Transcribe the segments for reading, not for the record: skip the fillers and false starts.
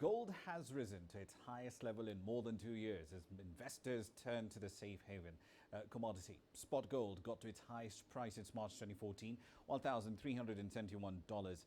Gold has risen to its highest level in more than 2 years as investors turn to the safe haven commodity. Spot gold got to its highest price since March 2014. $1,371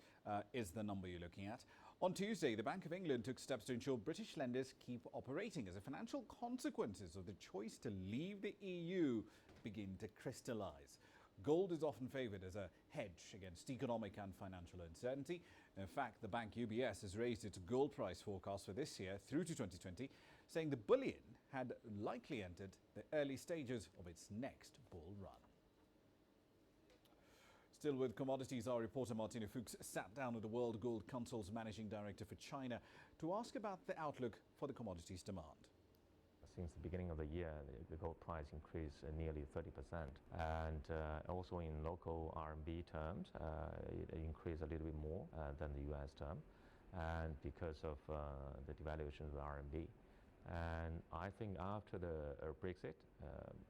is the number you're looking at. On Tuesday, the Bank of England took steps to ensure British lenders keep operating as the financial consequences of the choice to leave the EU begin to crystallise. Gold is often favoured as a hedge against economic and financial uncertainty. In fact, the bank UBS has raised its gold price forecast for this year through to 2020, saying the bullion had likely entered the early stages of its next bull run. Still with commodities, our reporter Martina Fuchs sat down with the World Gold Council's managing director for China to ask about the outlook for the commodities demand. Since the beginning of the year, the gold price increased nearly 30%, and also in local RMB terms, it increased a little bit more than the US term, and because of the devaluation of the RMB. And I think after the Brexit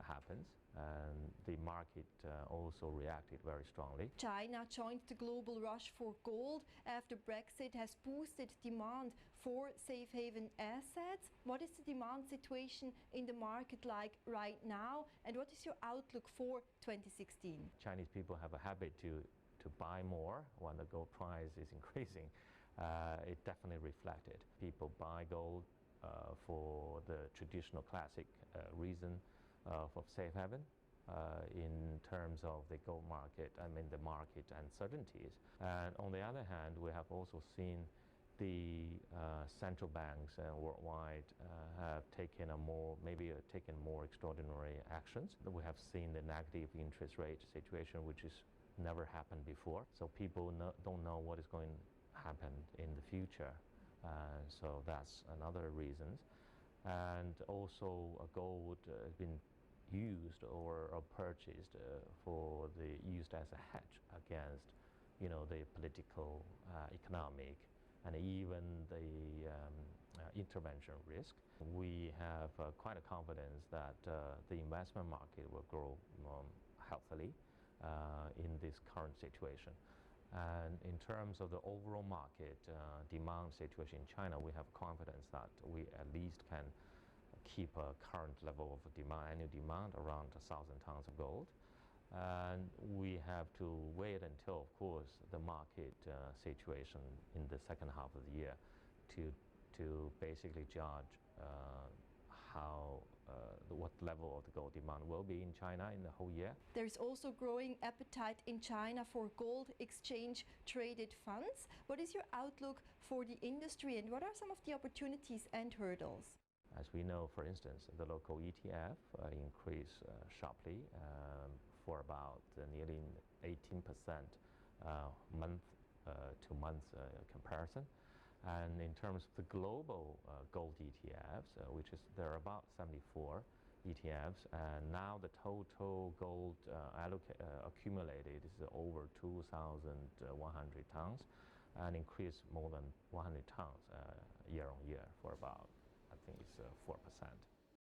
happens, and the market also reacted very strongly. China joined the global rush for gold after Brexit has boosted demand for safe haven assets. What is the demand situation in the market like right now, and what is your outlook for 2016? Chinese people have a habit to buy more when the gold price is increasing. It definitely reflected. People buy gold for the traditional classic reason for safe haven. In terms of the gold market, the market uncertainties. And on the other hand, we have also seen the central banks worldwide have taken taken more extraordinary actions. We have seen the negative interest rate situation, which has never happened before. So people don't know what is going to happen in the future. So that's another reason. And also gold has been used or purchased used as a hedge against, the political, economic, and even the intervention risk. We have quite a confidence that the investment market will grow healthily in this current situation. And in terms of the overall market demand situation in China, we have confidence that we at least can keep a current level of annual demand around 1,000 tons of gold. And we have to wait until, of course, the market situation in the second half of the year to basically judge what level of the gold demand will be in China in the whole year. There's also growing appetite in China for gold exchange traded funds. What is your outlook for the industry, and what are some of the opportunities and hurdles? As we know, for instance, the local ETF increased sharply for about nearly 18% month-to-month comparison. And in terms of the global gold ETFs, there are about 74 ETFs, and now the total gold accumulated is over 2,100 tons, and increased more than 100 tons year on year for about, I think it's 4%.